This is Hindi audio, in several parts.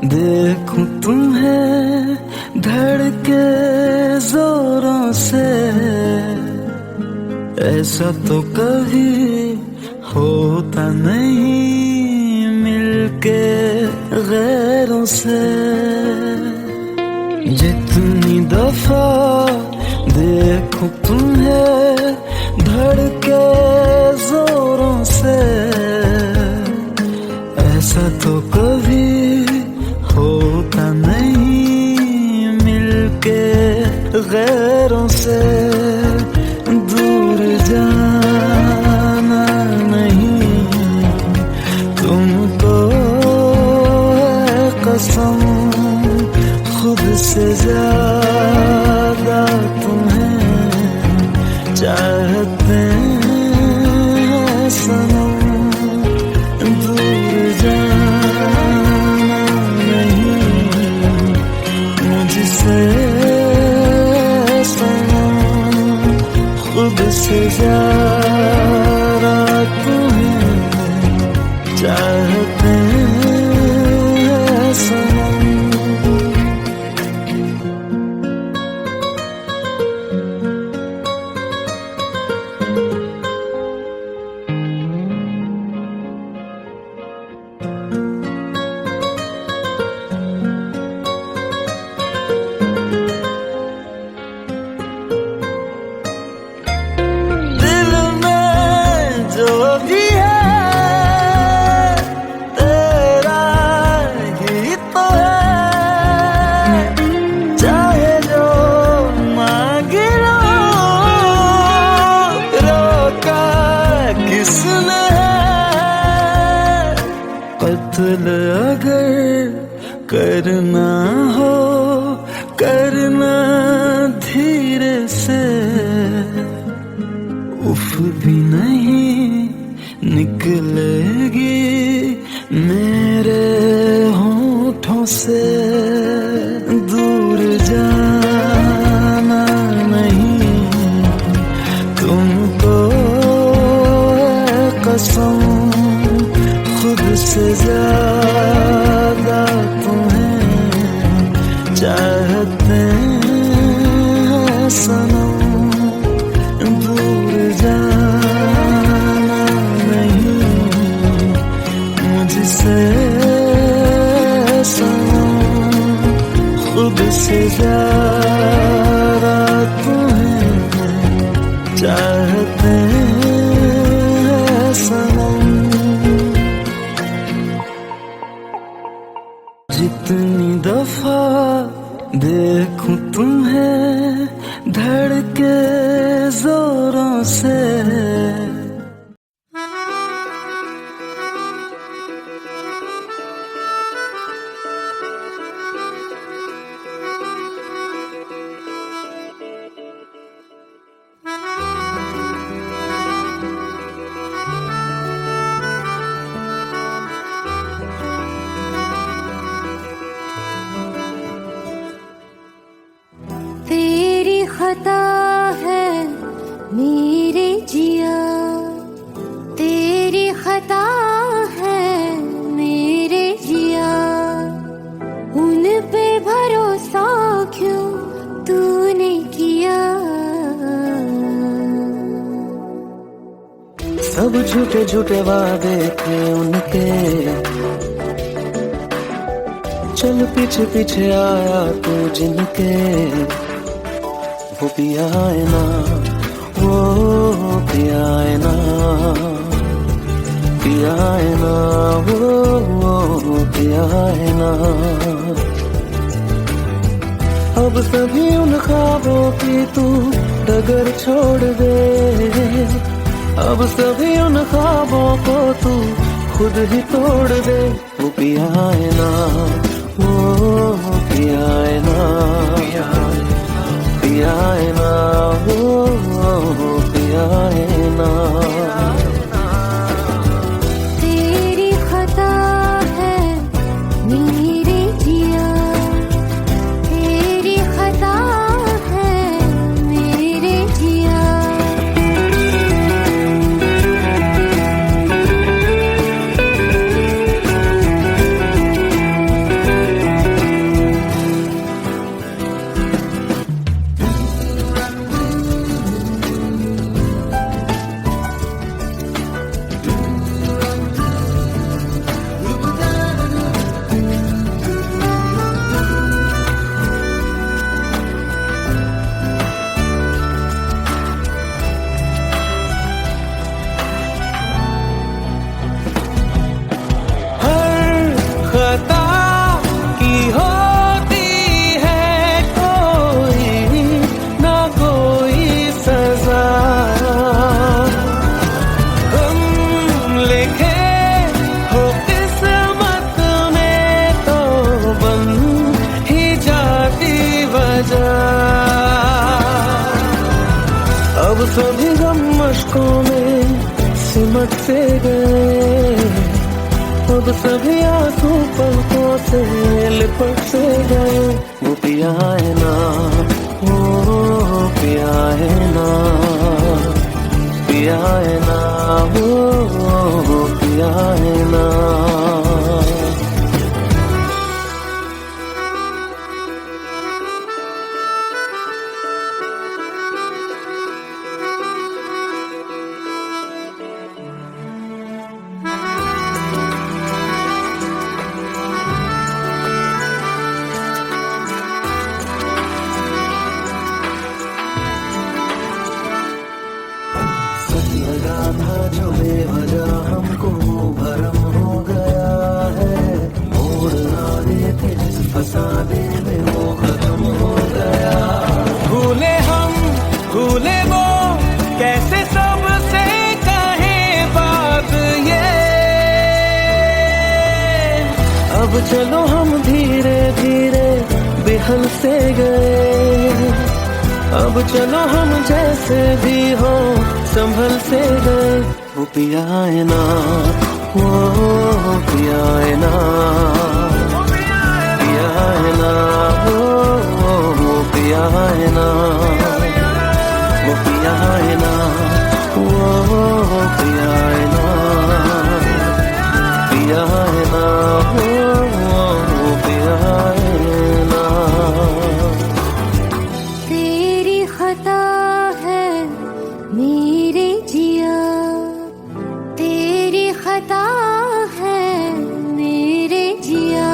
देखूं तुम्हें धड़के जोरों से, ऐसा तो कभी होता नहीं मिलके गैरों से। जितनी दफा देखूं तुम्हें धड़के जोरों से, ऐसा तो कभी होता नहीं मिलके गैरों से। दूर जाना नहीं तुमको है कसम, खुद से ज्यादा तुम्हें चाहते हैं सनम। दूर जाना नहीं मुझसे सनम, खुद से ज्यादा तुम्हें चाहते हैं सनम। कत्ल अगर करना हो करना धीरे से, उफ भी नहीं निकलेगी मेरे होठों से। दूर जाना नहीं तुमको है कसम, खुद से ज्यादा तुम्हें चाहते हैं सनम। दूर जाना नहीं मुझसे सनम, खुद से ज्यादा तुम्हें चाहते हैं सनम। जितनी दफा देखूं तुम्हें धड़के जोरों से, खता है मेरे जिया, तेरी खता है मेरे जिया। उन पे भरोसा क्यों तूने किया? सब झूठे झूठे वादे थे उनके, चल पीछे पीछे आया तू जिनके। वो पिया है ना, वो पिया है ना, पिया है ना, वो पिया है ना। अब सभी उन ख्वाबों की तू डगर छोड़ दे, अब सभी उन ख्वाबों को तू खुद ही तोड़ दे। वो पिया है ना, वो पिया है ना, पिया है ना, वो पिया है ना। तेरी खता है मेरे जिया, तेरी खता है मेरे जिया। सभी गम मशकों में सिमट से गए, अब सभी आंसू पलकों से लिपट से गए। वो पिया है ना, वो पिया है ना, पिया है ना, वो पिया है ना। लगा था जो बेवजह हमको भरम हो गया है, मोड़ ना देते जिस फसाने में वो खत्म हो गया। भूले हम भूले वो कैसे सबसे कहे बात ये, अब चलो हम धीरे धीरे बेहल से गए, अब चलो हम जैसे भी हो संभल से गए। वो पिया है ना, वो पिया है ना, पिया है ना, वो पिया है ना, वो पिया है ना, वो पिया है ना, पिया है ना, वो पिया है ना। खता है मेरे जिया, तेरी खता है मेरे जिया,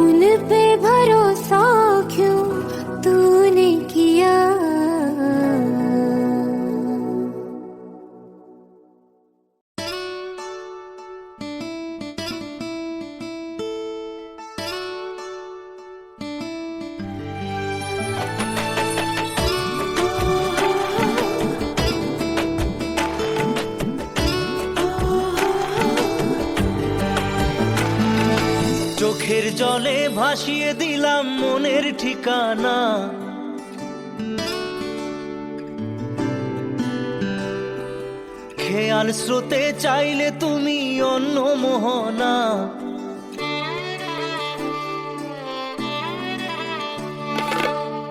उन पे भरोसा क्यों तूने किया। চোখের জলে ভাসিয়ে দিলাম মনের ঠিকানা, খেয়াল স্রোতে চাইলে তুমি অন্য মোহনা।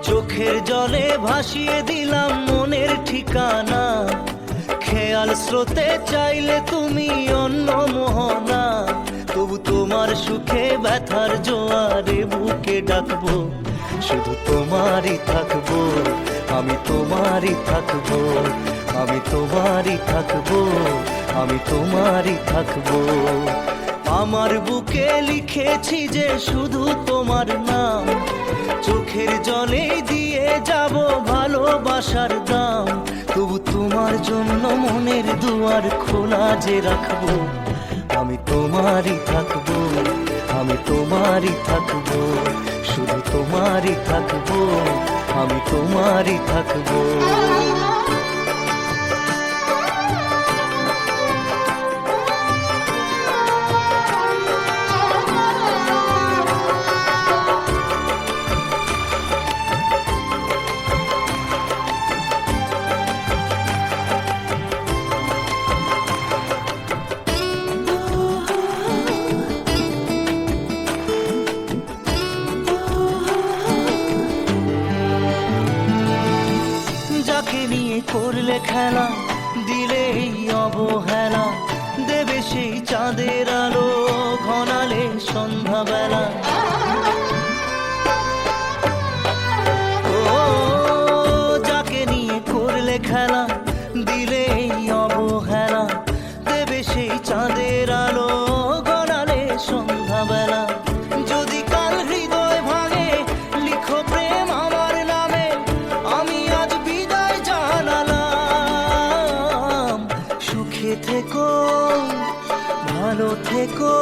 চোখের জলে ভাসিয়ে দিলাম মনের ঠিকানা, খেয়াল স্রোতে চাইলে তুমি অন্য মোহনা। তবু তোমার সুখে ব্যথার জোয়ারে বুকে ডাকবো, শুধু তোমারই থাকবো, আমি তোমারই থাকবো, আমি তোমারই থাকবো, আমি তোমারই থাকবো। আমার বুকে লিখেছি যে শুধু তোমার নাম, চোখের জলে দিয়ে যাব ভালোবাসার দাম। তবু তোমার জন্য মনের দুয়ার খোলা যে রাখবো, আমি তোমারই থাকবো, আমি তোমারই থাকবো, শুধু তোমারই থাকবো, আমি তোমারই থাকবো। করলে খেলা দিলে অবহেলা, দেবে সেই চাঁদের আলো ঘনালে সন্ধ্যাবেলা। ও যাকে নিয়ে করলে খেলা দিলে অবহেলা, দেবে সেই চাঁদের আলো ঘনালে সন্ধ্যাবেলা। যদি কাল হৃদয় ভাঙে লিখো প্রেম আমার নামে, আমি আজ বিদায় জানালাম। সুখে থেকো ভালো থেকো,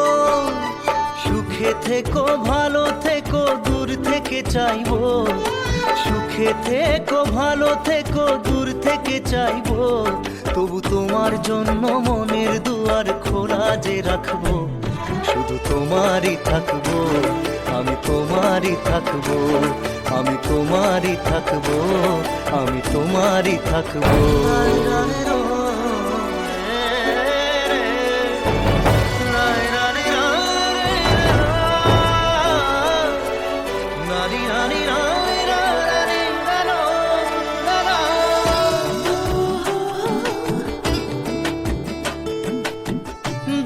সুখে থেকো ভালো থেকো, দূর থেকে চাইবো। সুখে থেকো ভালো থেকো, দূর থেকে চাইবো। তবু তোমার জন্য মনের দুয়ার খোলা যে রাখবো, শুধু তোমারই থাকবো, আমি তোমারই থাকবো, আমি তোমারই থাকবো, আমি তোমারই থাকবো।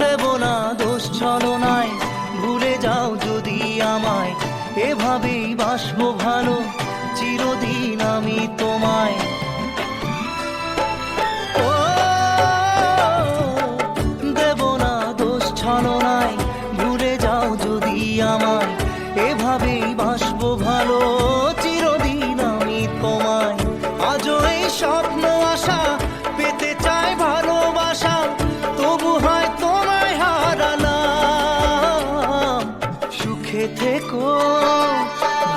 দেব না দোষ ছলনায়, ভুলে যাও যদি আমায়, এভাবেই বাসবো ভালো চিরদিন আমি তোমায়। ও দেব না দোষ ছলনায়, ভুলে যাও যদি আমায়, এভাবেই বাসবো ভালো চিরদিন আমি তোমায়। আজও এই স্বপ্ন আশা পেতে চাই ভালোবাসা, তবু হয় তোমায় হারালাম। সুখে থেকো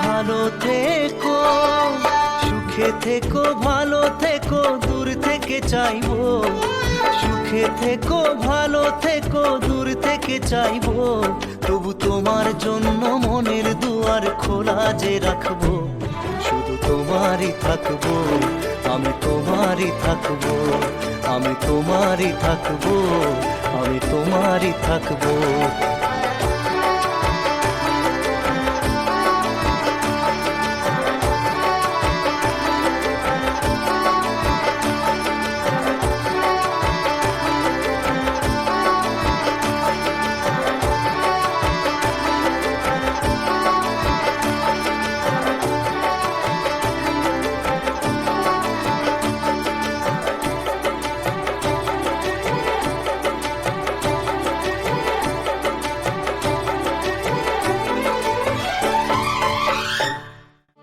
ভালো থেকো, সুখে থেকো ভালো থেকো, দূর থেকে চাইবো। সুখে থেকো ভালো থেকো, দূর থেকে চাইবো, তবু তোমার জন্য মনের দুয়ার খোলা যে রাখবো। শুধু তোমারই থাকবো, আমি তোমারই থাকবো, আমি তোমারই থাকবো, আমি তোমারই থাকবো।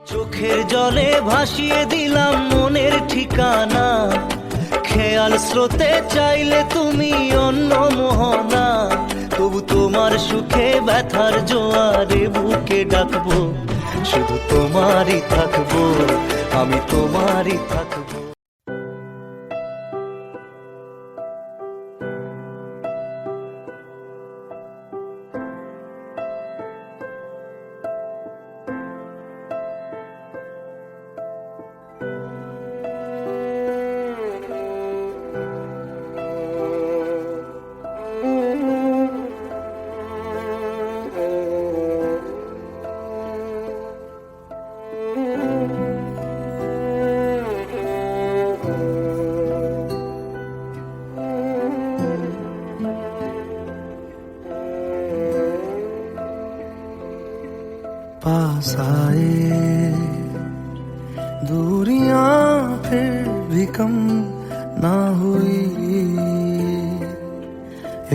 চোখের জলে ভাসিয়ে দিলাম মনের ঠিকানা, খেয়াল স্রোতে চাইলে তুমি অন্য মোহনা। তবু তোমার সুখে ব্যথার জোয়ারে বুকে ডাকবো, শুধু তোমারই থাকবো, আমি তোমারই থাকবো। पास आए दूरियां फिर भी कम ना हुई,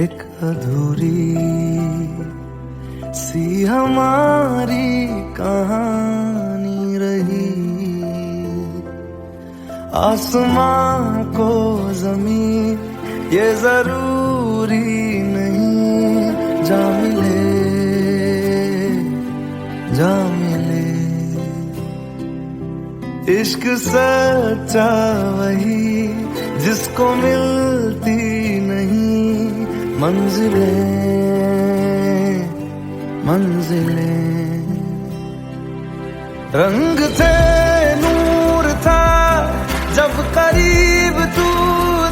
एक अधूरी सी हमारी कहानी रही। आसमां को जमीन ये जरूरी नहीं, जा मिले जा मिले। इश्क सच्चा वही जिसको मिलती नहीं मंजिलें मंजिलें। रंग थे नूर था जब करीब तू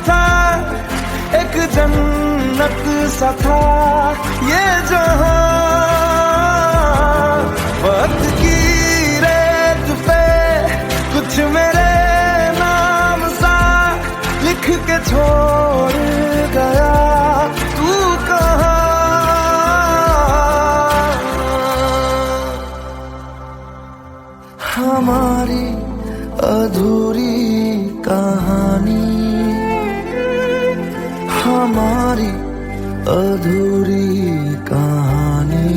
था, एक जन्नत सा था ये जहां। वक्त की रेत पे कुछ मेरे नाम सा लिख के छोड़ गया, तू कहाँ। हमारी अधूरी कहानी, हमारी अधूरी कहानी,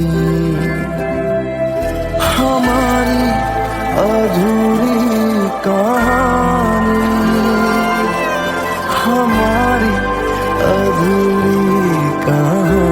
हमारी अधूरी कहानी, हमारी अधूरी कहानी।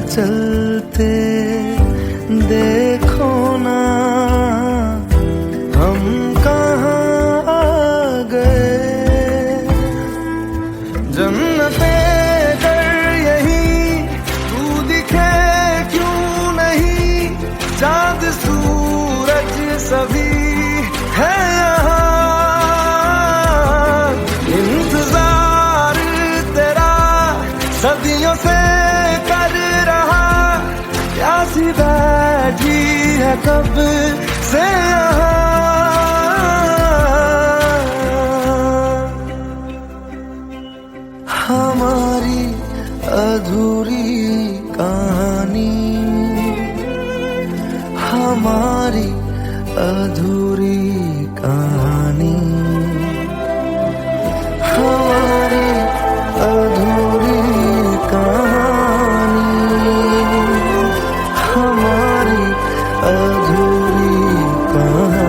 चलते देखो ना हम कहाँ आ गए। जन्नते कर यही तू दिखे क्यों नहीं, चाँद सूरज सभी है यहाँ। इंतजार तेरा सदियों से कर रहा, प्यासी बैठी है कब से यहाँ। हमारी अधूरी कहानी, हमारी अधूरी कहानी, हमारी अधूरी कहानी, हमारी अधूरी कहानी।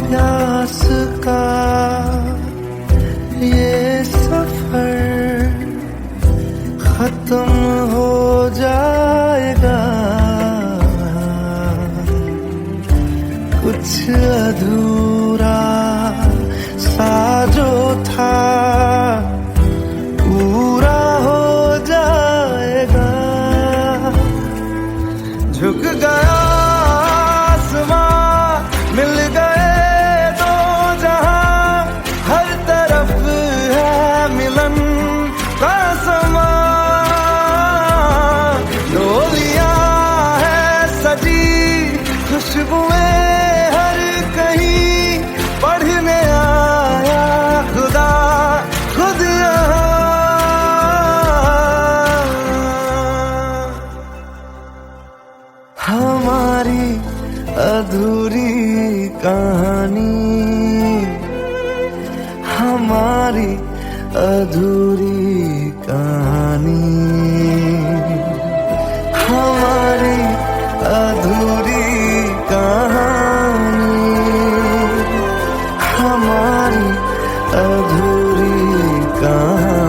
प्यास का ये सफर खत्म हो जाएगा, कुछ अधूरा सा जो था पूरा हो जाएगा। झुक गया आसमां, मिल गए दो जहां, हर तरफ है मिलन का समा। डोलियां है सजी खुशबुएं हर कहीं, पढ़ने आया खुदा खुद यहाँ। हमारी अधूरी कहानी, हमारी अधूरी कहानी, हमारी अधूरी कहानी, हमारी अधूरी कहानी।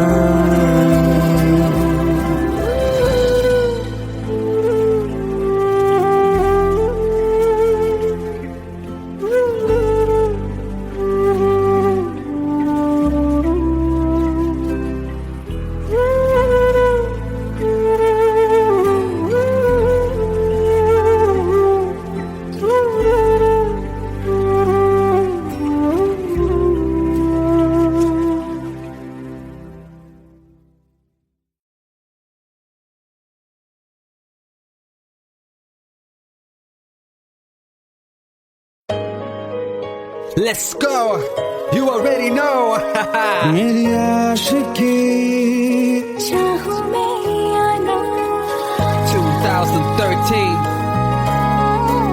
Let's go. You already know. मेरी आशिकी चाहूं मैं या ना, 2013.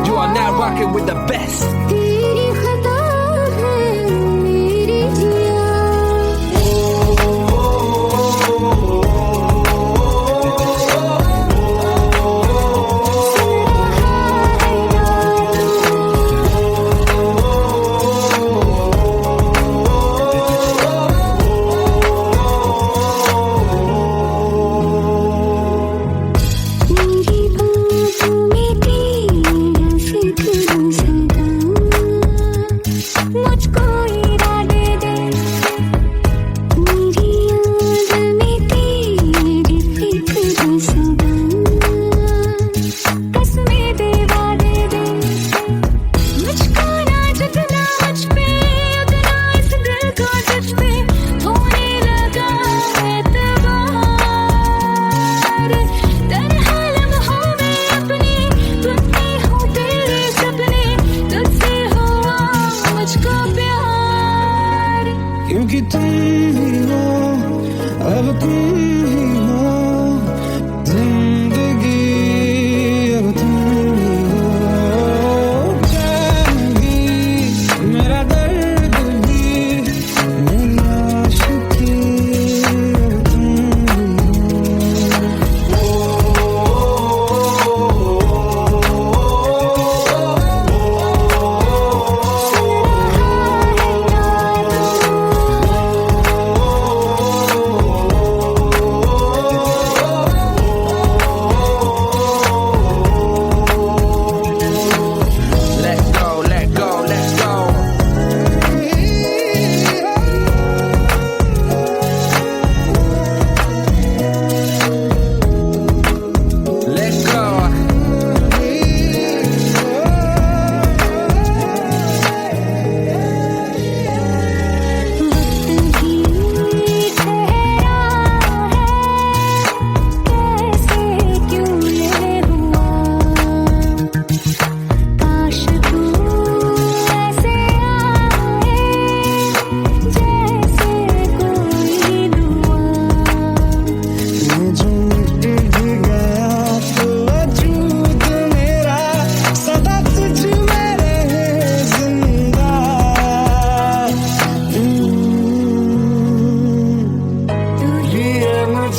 You are now rocking with the best. तेरी खता है मेरी जिया। मेरी बातों में तेरा फिक्र सदा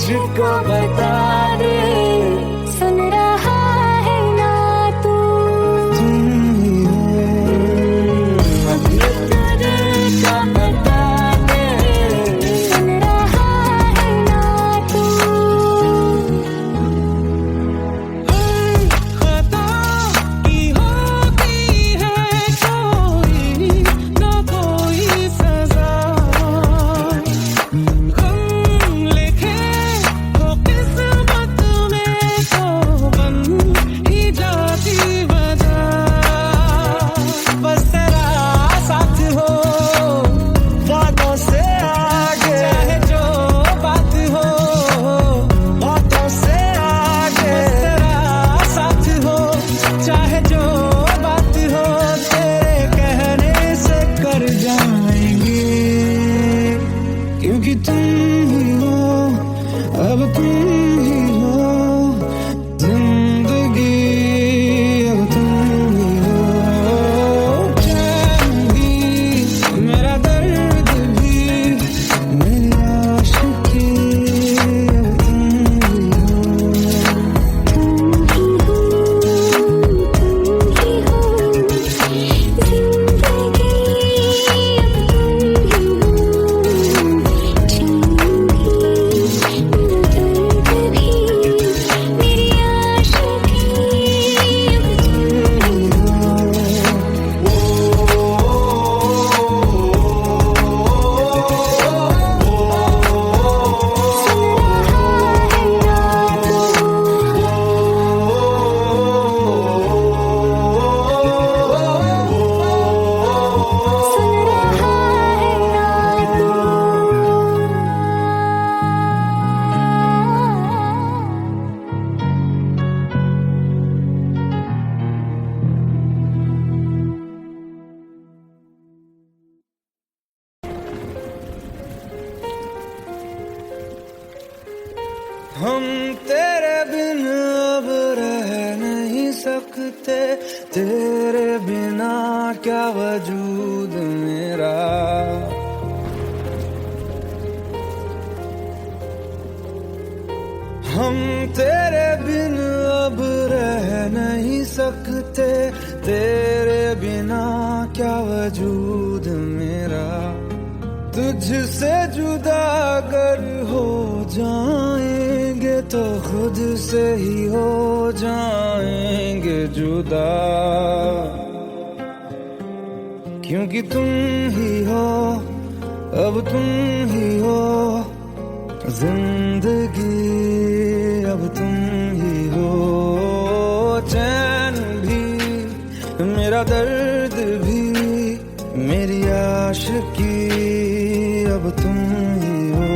मुझको बता दे, सुन रहा है ना तू? तुम ही हो अभी तेरे का बता दे, सुन रहा है ना तू? खता की होती है कोई ना कोई सजा, गम लिखे हो किस्मत में तो बन ही जाती वजह। बस तेरा साथ हो बातों से आगे, चाहे जो बात हो बातों से आगे। बस तेरा साथ हो चाहे जो बात हो, तेरे कहने से कर जाएंगे, क्योंकि तुम ही हो अब तुम ही हो जिंदगी, अब तुम ही हो चैन भी मेरा दर्द भी मेरी आशिकी, अब तुम ही हो। तुम ही हो जिंदगी, अब तुम ही हो चैन भी मेरा दर्द भी मेरी आशिकी, हम तेरे बिन अब रह नहीं सकते, तेरे बिना क्या वजूद मेरा। हम तेरे बिन अब रह नहीं सकते, तेरे बिना क्या वजूद मेरा। तुझसे जुदा अगर हो जाएंगे तो खुद से ही हो जाएंगे जुदा, क्योंकि तुम ही हो अब तुम ही हो जिंदगी, अब तुम ही हो चैन भी मेरा दर्द भी मेरी आशिकी, अब तुम ही हो।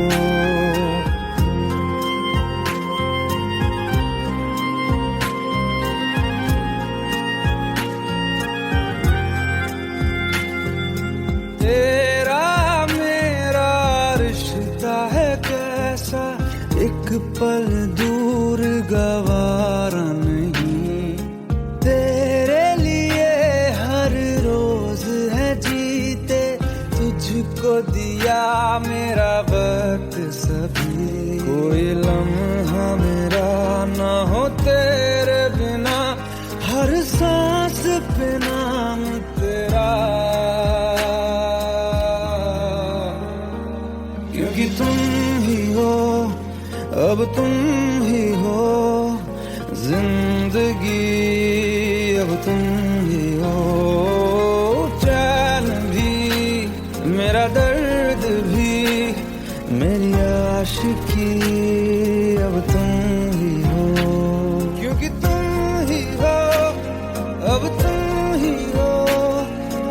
तेरा मेरा रिश्ता है कैसा, एक पल दूर गवारा नहीं, तेरे लिए हर रोज है जीते, तुझको दिया मेरा वक्त सभी, कोई लम्हा मेरा ना हो तेरे बिना, हर सांस पे नाम तेरा, क्योंकि तुम ही हो अब तुम ही हो जिंदगी, अब तुम ही हो चैन भी मेरा दर्द भी मेरी आशिकी, अब तुम ही हो, क्योंकि तुम ही हो अब तुम ही हो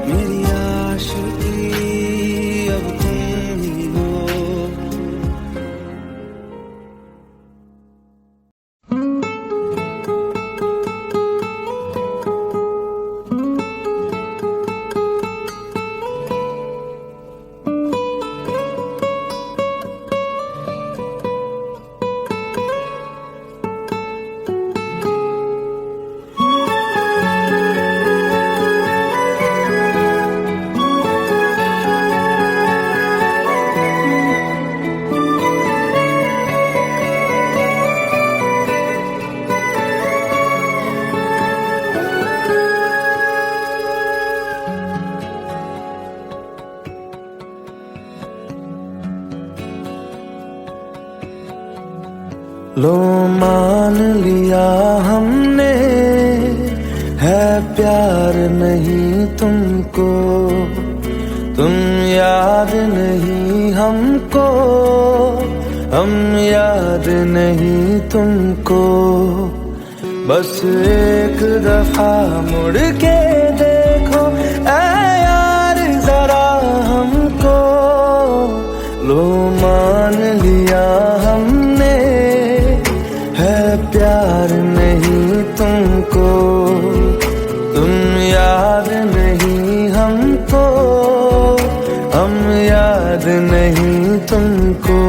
मेरी आशिकी, अब तुम ही हो। लो मान लिया हमने, है प्यार नहीं तुमको, तुम याद नहीं हमको, हम याद नहीं तुमको। बस एक दफा मुड़ के देखो ऐ यार जरा हमको, लो मान लिया हमने, है प्यार नहीं तुमको, तुम याद नहीं हमको, हम याद नहीं तुमको।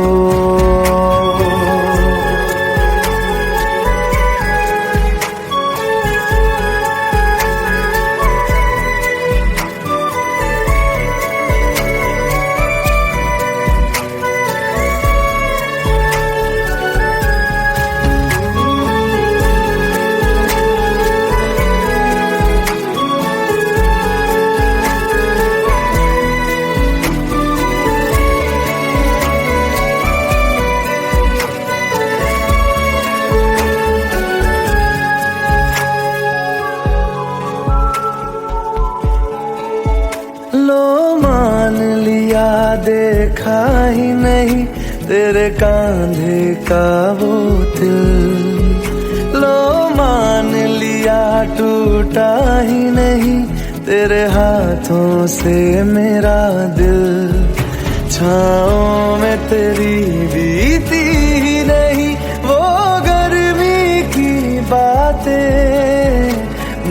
लो मान लिया देखा ही नहीं तेरे कांधे का वो दिल, लो मान लिया टूटा ही नहीं तेरे हाथों से मेरा दिल। छाँव में तेरी बीती ही नहीं वो गर्मी की बातें,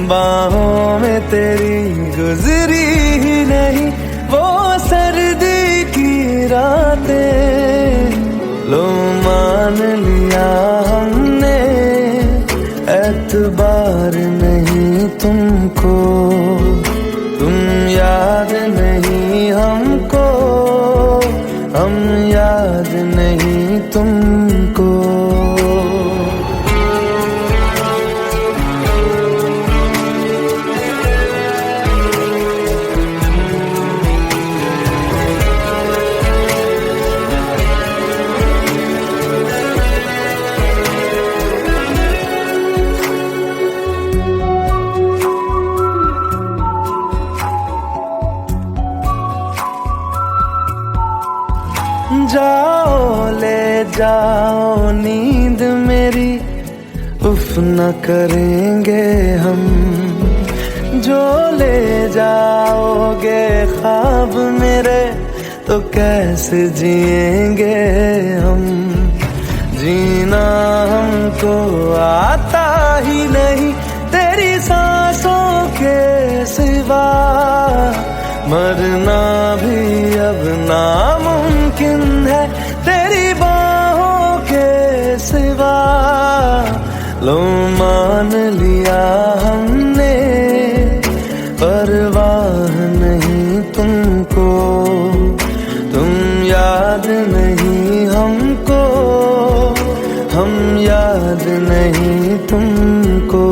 बाहों में तेरी गुजरी ही नहीं वो सर्दी की रातें। लो मान लिया हमने, एतबार नहीं तुमको, तुम याद नहीं हमको, हम याद नहीं तुमको। जाओ ले जाओ नींद मेरी, उफ न करेंगे हम, जो ले जाओगे ख्वाब मेरे तो कैसे जिएंगे हम। जीना हमको आता ही नहीं तेरी सांसों के सिवा, मरना भी अब नामुमकिन है तेरी बाहों के सिवा। लो मान लिया हमने, परवाह नहीं तुमको, तुम याद नहीं हमको, हम याद नहीं तुमको।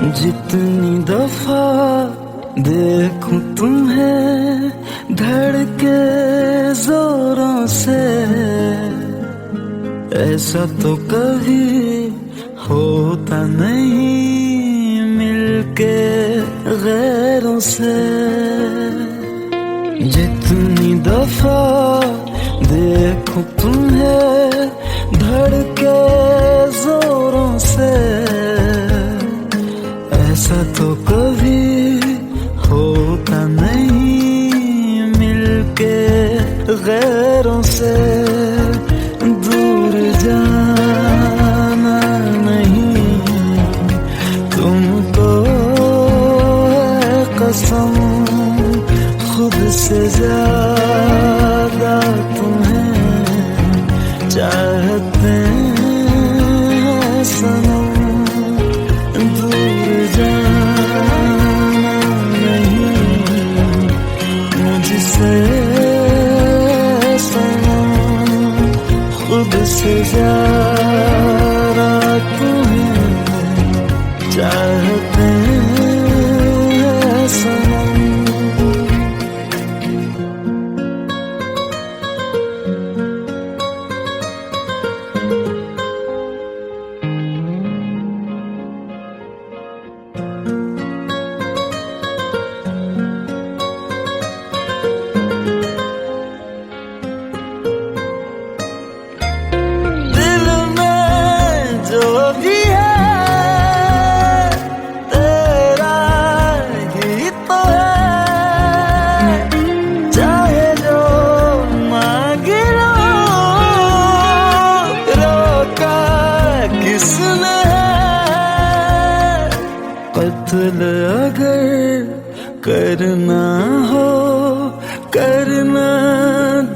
जितनी दफा देखूं तुम्हें धड़के जोरों से, ऐसा तो कभी होता नहीं मिलके गैरों से। जितनी दफा देखूं तुम्हें धड़के जोरों से, ऐसा तो कभी होता नहीं मिलके गैरों से। दूर जाना नहीं तुमको है कसम, खुद से ज्यादा तुम्हें चाहते हैं सनम। दूर जाना नहीं मुझसे सनम, खुद से ज्यादा तुम्हें चाहते हैं सनम। कत्ल अगर करना हो करना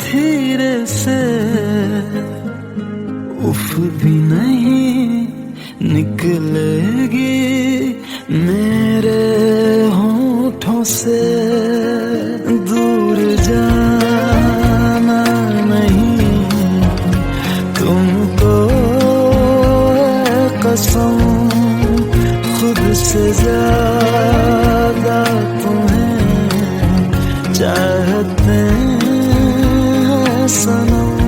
धीरे से, उफ भी नहीं निकलेगी मेरे होठों से। दूर जाना नहीं तुमको है कसम, खुद से ज्यादा तुम्हें चाहते हैं सनम।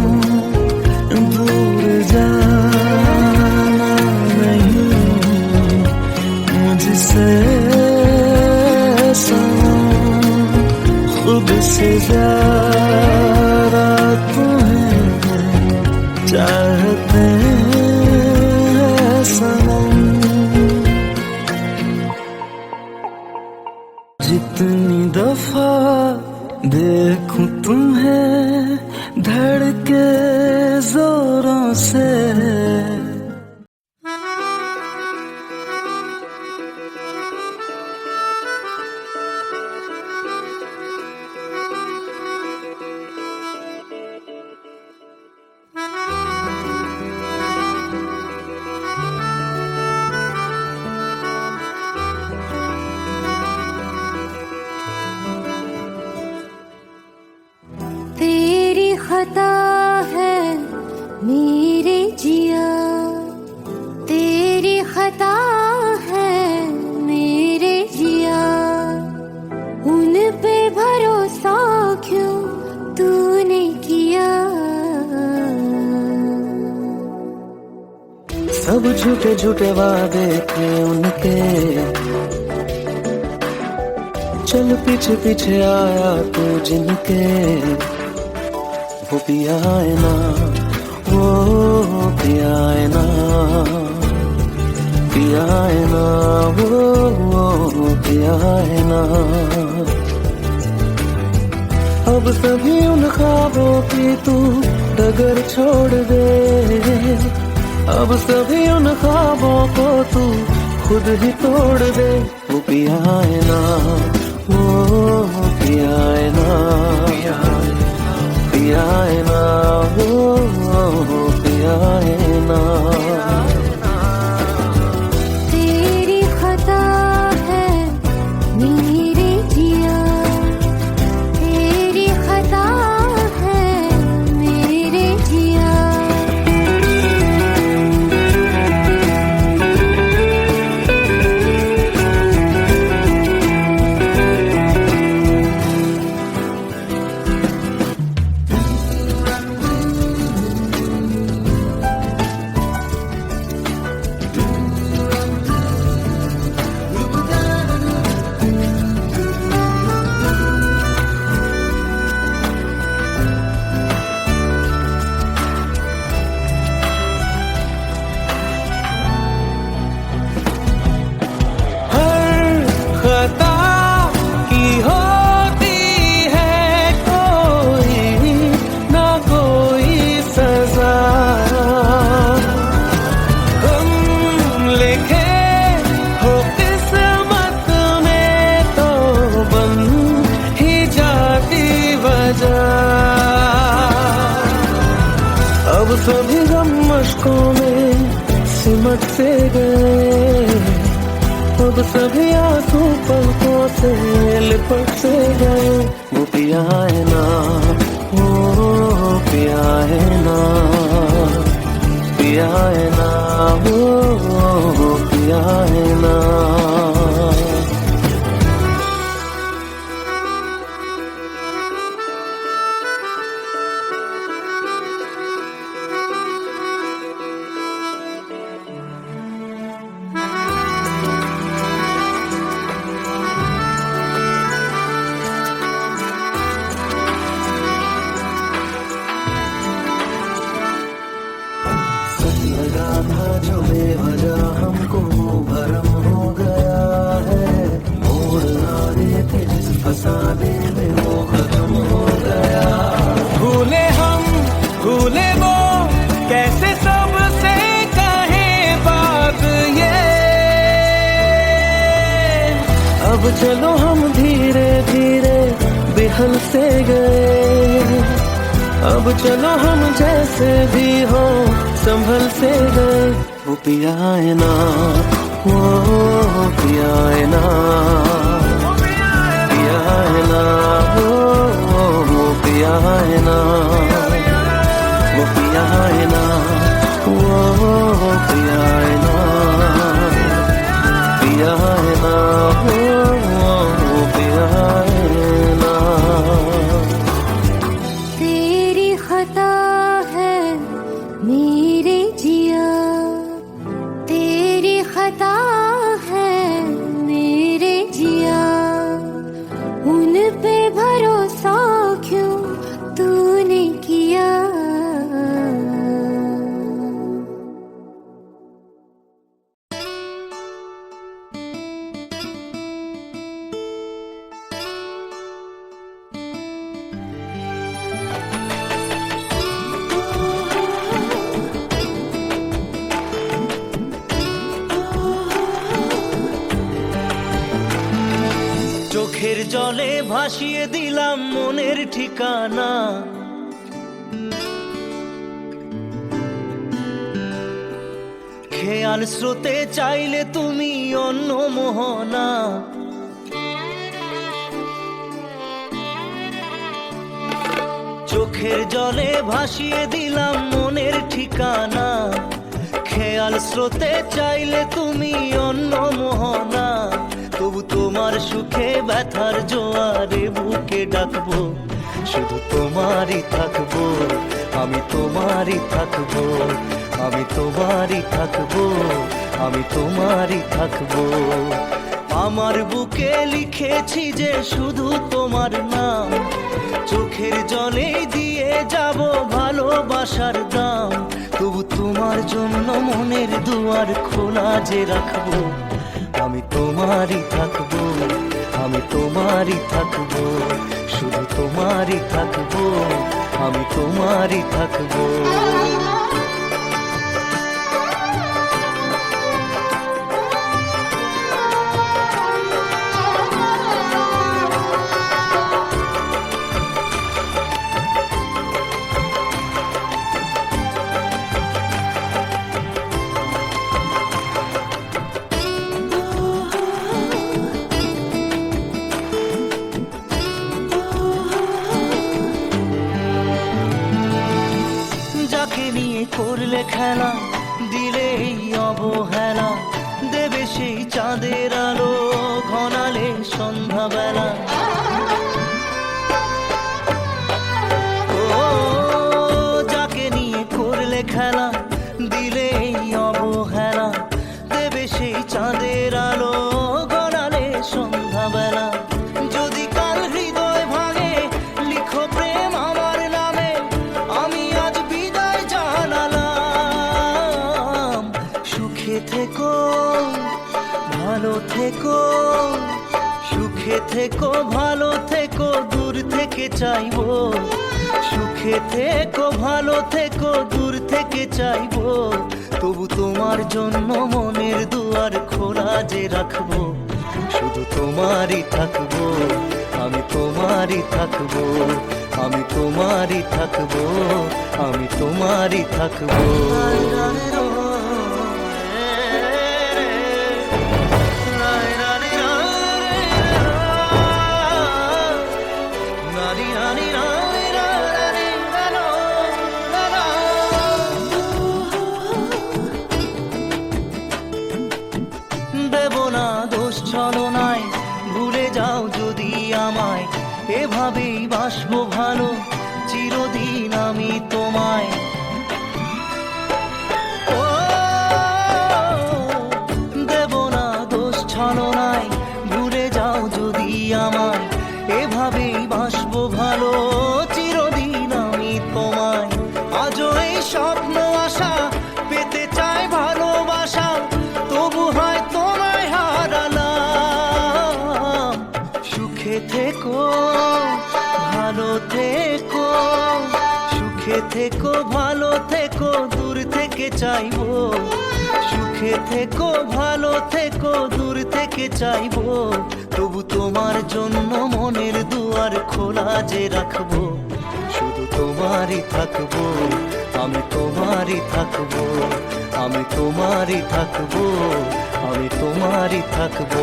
दूर जाना नहीं मुझसे सनम, खुद से ज्यादा तुम्हें चाहते हैं सनम। जितनी दफा देखूं तुम्हें धड़के जोरों से, तेरी खता है मेरे जिया, तेरी खता है मेरे जिया, उन पे भरोसा क्यों तूने किया। सब झूठे झूठे वादे थे उनके, चल पीछे पीछे आया तू जिनके। वो पिया है ना, वो पिया है ना, पिया है ना, वो पिया है ना। अब सभी उन ख्वाबों की तू डगर छोड़ दे, अब सभी उन ख्वाबों को तू खुद ही तोड़ दे। वो पिया है ना, वो पिया है ना, पिया है ना, वो पिया है ना। तेरी खता है मेरे जिया, तेरी खता है मेरे जिया। सभी गम मशकों में सिमट से गए, अब सभी आंसू पलकों से लिपट से गए। वो पिया है ना, वो पिया है ना, पिया है ना, वो पिया है ना। लगा था जो बेवजह हमको भरम हो गया है, मोड़ आ रहे थे जिस फसाने में वो खत्म हो गया। भूले हम भूले वो, कैसे सबसे कहे बात ये। अब चलो हम धीरे धीरे बिहल से गए, अब चलो हम जैसे भी हो संभल से गए। वो पिया है ना, वो पिया है ना, पिया है ना, वो पिया है ना, वो पिया है ना, वो पिया है ना, पिया है ना, वो पिया है ना। तेरी खता है मेरे जिया, तेरी खता है मेरे जिया, उन पे भरोसा क्यों तूने किया। চোখের জলে ভাসিয়ে দিলাম মনের ঠিকানা, খেয়াল স্রোতে চাইলে তুমি অন্য মোহনা। চোখের জলে ভাসিয়ে দিলাম মনের ঠিকানা, খেয়াল স্রোতে চাইলে তুমি অন্য মোহনা। তবু তোমার সুখে ব্যথার জোয়ারে বুকে ডাকবো, শুধু তোমারই থাকবো, আমি তোমারই থাকবো, আমি তোমারই থাকবো, আমি তোমারই থাকবো। আমার বুকে লিখেছি যে শুধু তোমার নাম, চোখের জলে দিয়ে যাব ভালোবাসার দাম। তবু তোমার জন্য মনের দুয়ার খোলা যে রাখবো, আমি তোমারই থাকবো, আমি তোমারই থাকবো, শুধু তোমারই থাকবো, আমি তোমারই থাকবো। করলে খেলা, দিলে এই অবহেলা, দেবে সেই চাঁদের আলো ঘনালে সন্ধ্যাবেলা। ও যাকে নিয়ে করলে খেলা, দিলে এই অবহেলা, দেবে সেই চাঁদের আলো ঘনালে সন্ধ্যাবেলা। যদি কাল হৃদয় ভাঙে লিখো প্রেম আমার নামে, আমি আজ বিদায় জানালাম। সুখে থেকো ভালো থেকো, সুখে থেকো ভালো থেকো, দূর থেকে চাইবো। সুখে থেকো ভালো থেকো, দূর থেকে চাইবো। তবু তোমার জন্য মনের দুয়ার খোলা যে রাখবো, শুধু তোমারই থাকবো, আমি তোমারই থাকবো, আমি তোমারই থাকবো, আমি তোমারই থাকবো। দেব না দোষ ছলনায়, ভুলে যাও যদি আমায়, এভাবেই বাসবো ভালো চিরদিন আমি তোমায়। ও দেব না দোষ ছলনায়, ভুলে যাও যদি আমায়, এভাবেই বাসবো ভালো চিরদিন আমি তোমায়। আজও এই স্বপ্ন আশা পেতে চাই ভালোবাসা, তবু হয় তোমায় হারালাম। সুখে থেকো ভালো থেকো, সুখে থেকো ভালো থেকো, দূর থেকে চাইবো। সুখে থেকো ভালো থেকো, দূর থেকে চাইবো, তবু তোমার জন্য মনের দুয়ার খোলা যে রাখবো। শুধু তোমারই থাকবো, আমি তোমারই থাকবো, আমি তোমারই থাকবো, আমি তোমারই থাকবো।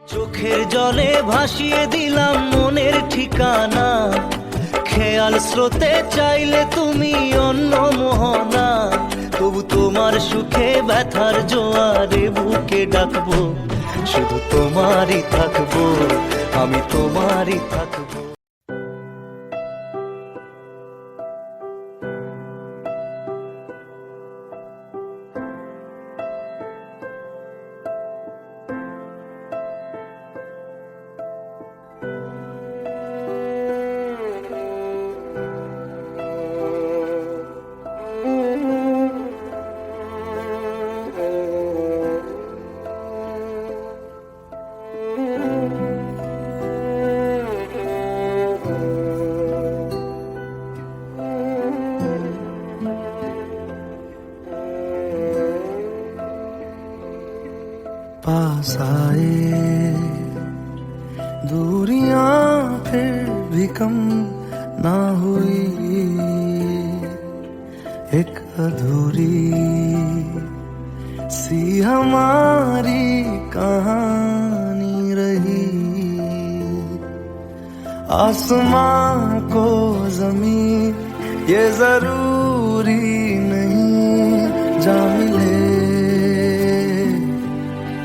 চোখের জলে ভাসিয়ে দিলাম মনের ঠিকানা, খেয়াল স্রোতে চাইলে তুমি অন্য মোহনা। তবু তোমার সুখে ব্যথার জোয়ারে বুকে ডাকবো, শুধু তোমারই থাকবো, আমি তোমারই থাকবো। पास आए दूरियां फिर भी कम ना हुई, एक अधूरी सी हमारी कहानी रही। आसमां को जमीन ये जरूरी नहीं, जा मिले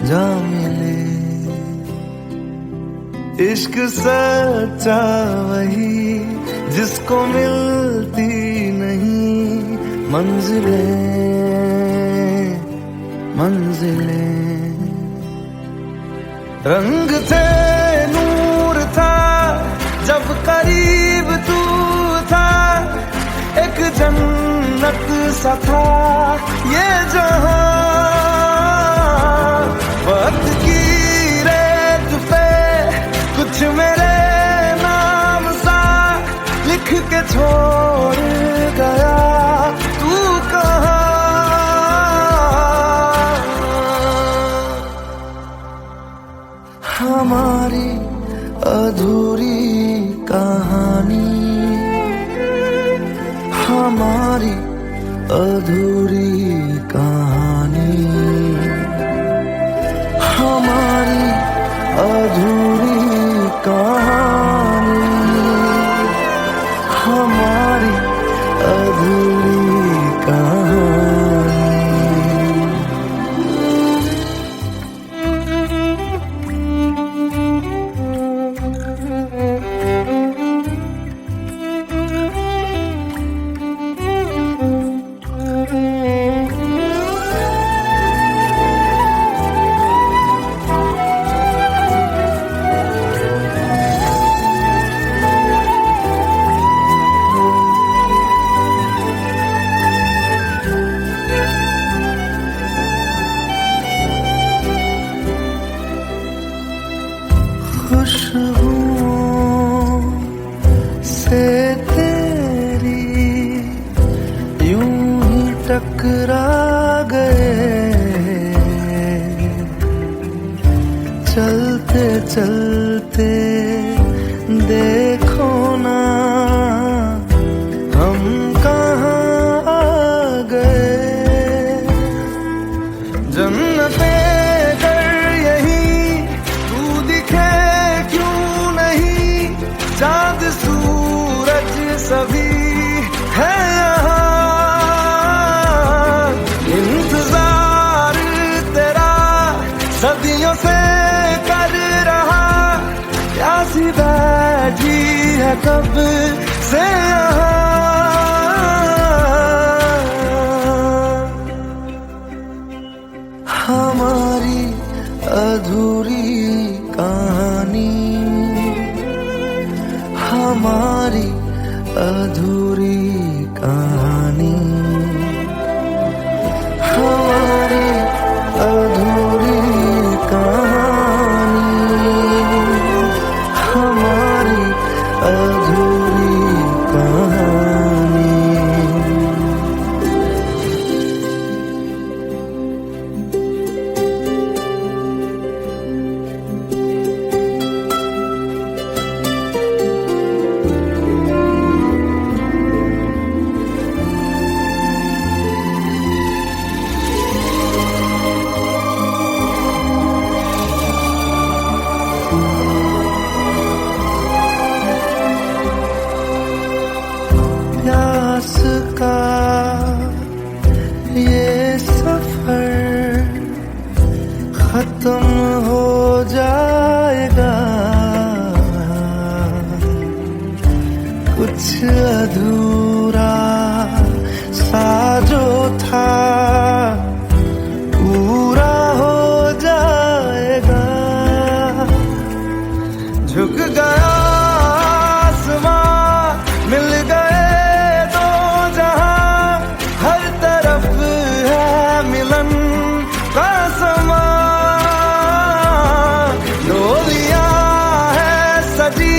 जा मिले। इश्क सच्चा वही जिसको मिलती नहीं मंजिलें मंजिलें। रंग थे नूर था जब करीब तू था, एक जन्नत सा था ये जहां। वक्त की रेत पे कुछ मेरे नाम सा लिख के छोड़ गया, तू कहाँ। हमारी अधूरी कहानी, हमारी अधूरी कहानी। चलते देखो ना हम कहाँ आ गए। जन्नते कर यही तू दिखे क्यों नहीं, चांद सूरज सभी है यहाँ। इंतजार तेरा सदियों से कर रहा, प्यासी बैठी है कब से यहाँ। हमारी अधूरी कहानी, हमारी अधूरी कहानी, हमारी अधूरी कहानी, हमारी अधूरी कहानी। प्यास का ये सफर खत्म हो जाएगा, कुछ अधूरा सा जो था पूरा हो जाएगा। झुक गया आसमां, मिल गए दो जहां, हर तरफ है मिलन का समा। डोलियां है सजी,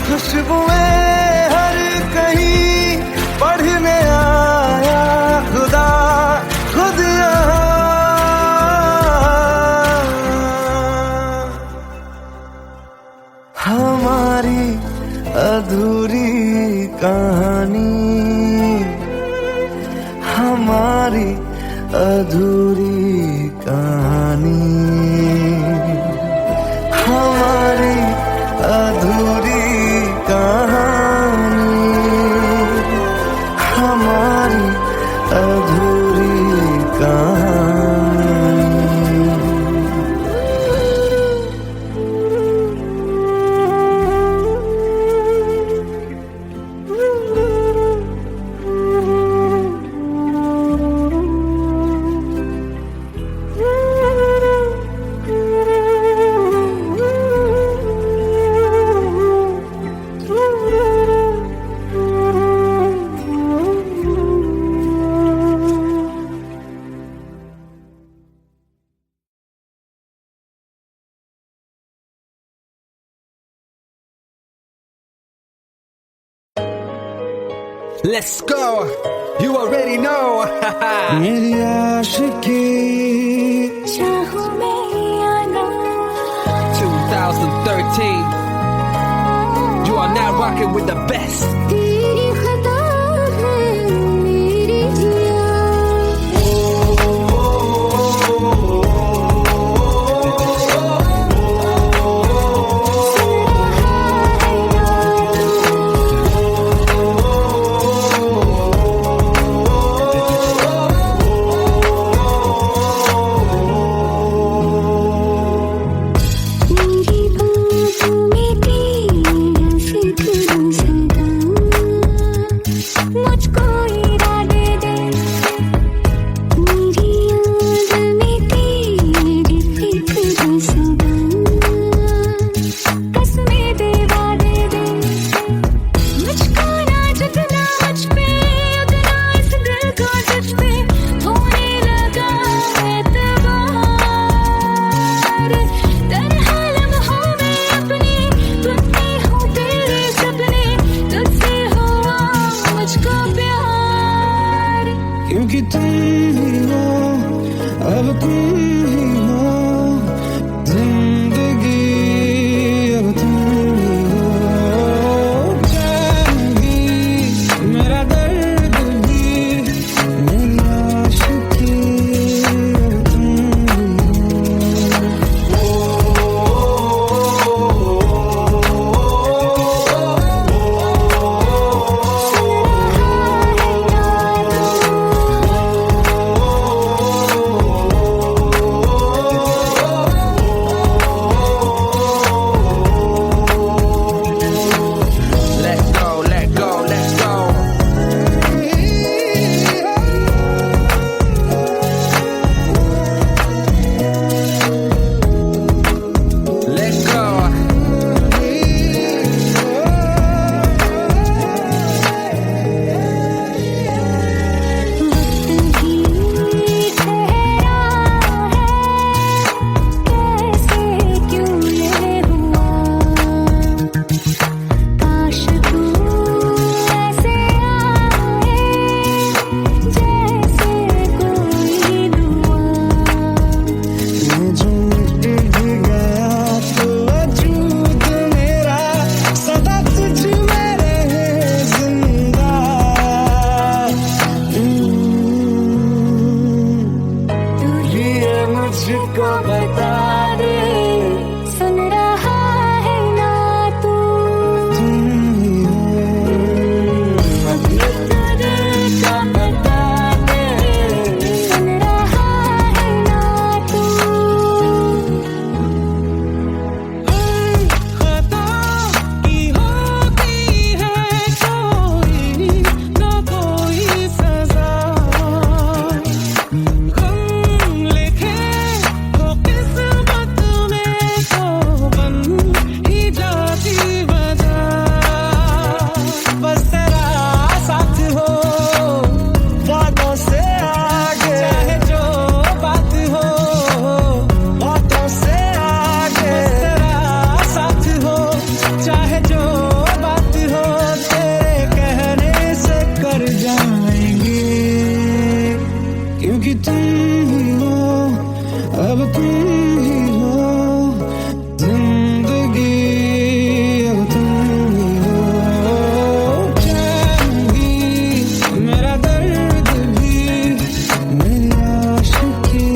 खुशबुएं हर कहीं, पढ़ने आया खुदा खुद यहाँ। हमारी अधूरी कहानी, हमारी अधूरी कहानी, हमारी अधूरी कहानी, हमारी अधूरी कहानी। Let's go. You already know. मेरी आशिकी चाहूं मैं या ना, 2013. You are now rocking with the best. तेरी खता है मेरी जिया। मेरी बाहों में तेरा सिर सदा मुझको बता दे, सुन रहा है ना तू? तुम ही हो, अभी तो दिल का बता दे, सुन रहा है ना तू? खता की होती है कोई ना कोई सजा, गम लिखे तो किस्मत में तो बन ही जाती वजह। बस तेरा साथ हो बातों से आगे, चाहे जो बात हो बातों से आगे। बस तेरा साथ हो चाहे जो बात हो, तेरे कहने से कर जाएंगे, क्योंकि तुम ही हो, अब तुम ही हो जिंदगी, अब तुम ही हो चैन भी, मेरा दर्द भी, मेरी आशिकी,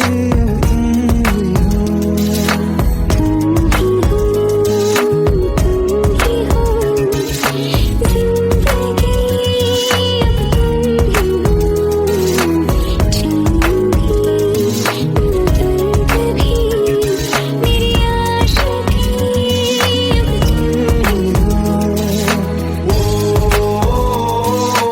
अब तुम ही हो। तुम ही हो, जिंदगी अब तुम ही हो, चैन भी, मेरा दर्द भी, मेरी आशिकी, अब तुम ही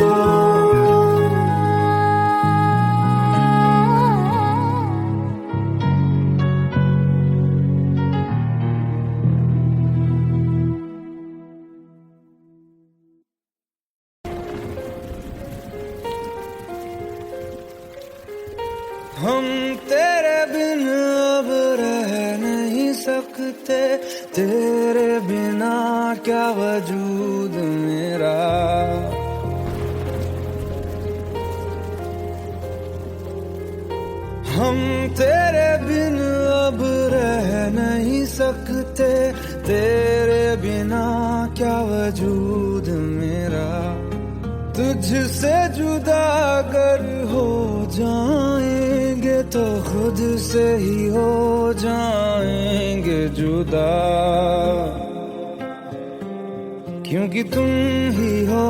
हो। हम तेरे बिन अब रह नहीं सकते, तेरे बिना क्या वजूद मेरा। हम तेरे बिन अब रह नहीं सकते, तेरे बिना क्या वजूद मेरा। तुझसे जुदा अगर हो जाएंगे तो खुद से ही हो जाएंगे जुदा, क्योंकि तुम ही हो,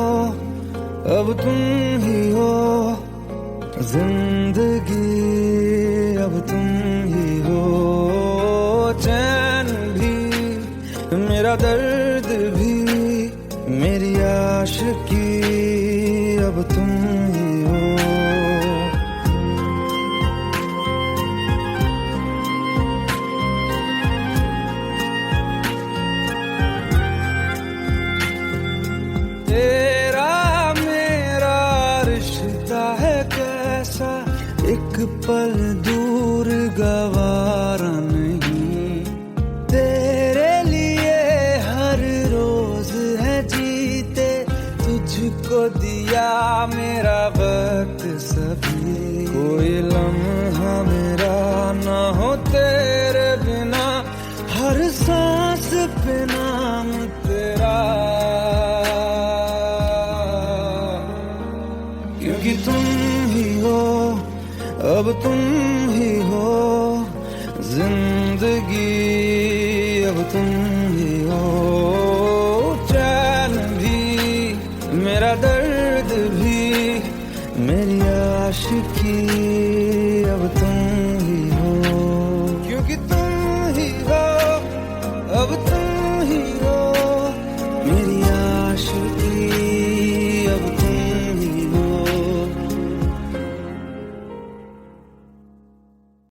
अब तुम ही हो जिंदगी, अब तुम ही हो चैन भी, मेरा दर्द भी, मेरी आशिकी, अब तुम ही हो। तेरा मेरा रिश्ता है कैसा, एक पल दूर गवारा नहीं। तेरे लिए हर रोज है जीते, तुझको दिया मेरा वक्त सभी। कोई लम्हा मेरा ना हो तेरे बिना, हर सांस पे नाम तेरा, क्योंकि तुम ही हो, अब तुम ही हो जिंदगी, अब तुम ही हो चैन भी, मेरा दर्द भी, मेरी आशिकी, अब तुम